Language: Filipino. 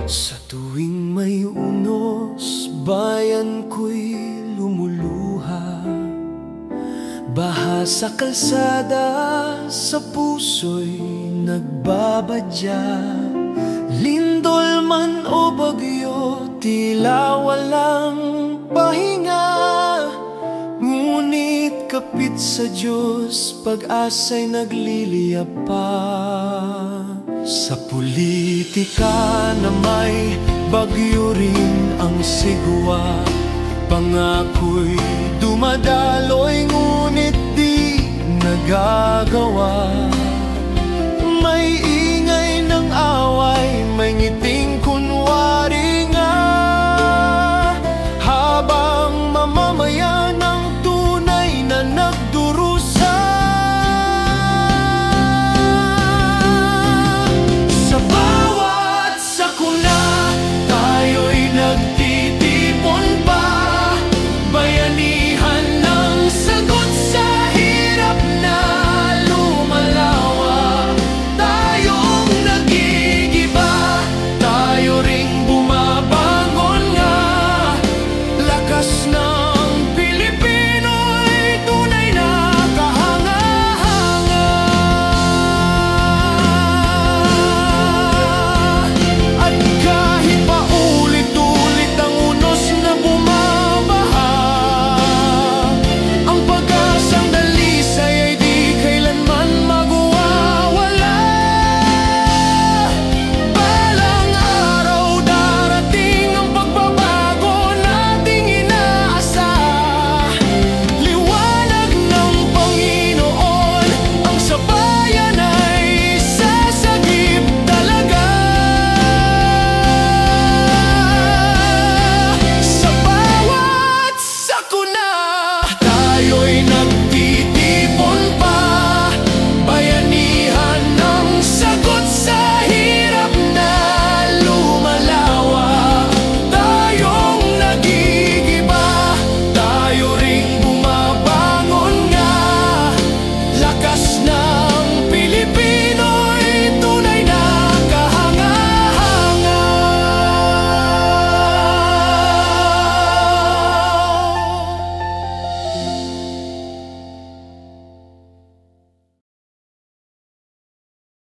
Sa tuwing may unos, bayan ko'y lumuluha. Baha sa kalsada, sa puso'y nagbabadya. Lindol man o bagyo, tila walang pahinga. Ngunit kapit sa Diyos, pag-asa'y nagliliyap pa. Sa politika na may bagyo rin ang sigwa, pangako'y dumadaloy ngunit di nagagawa.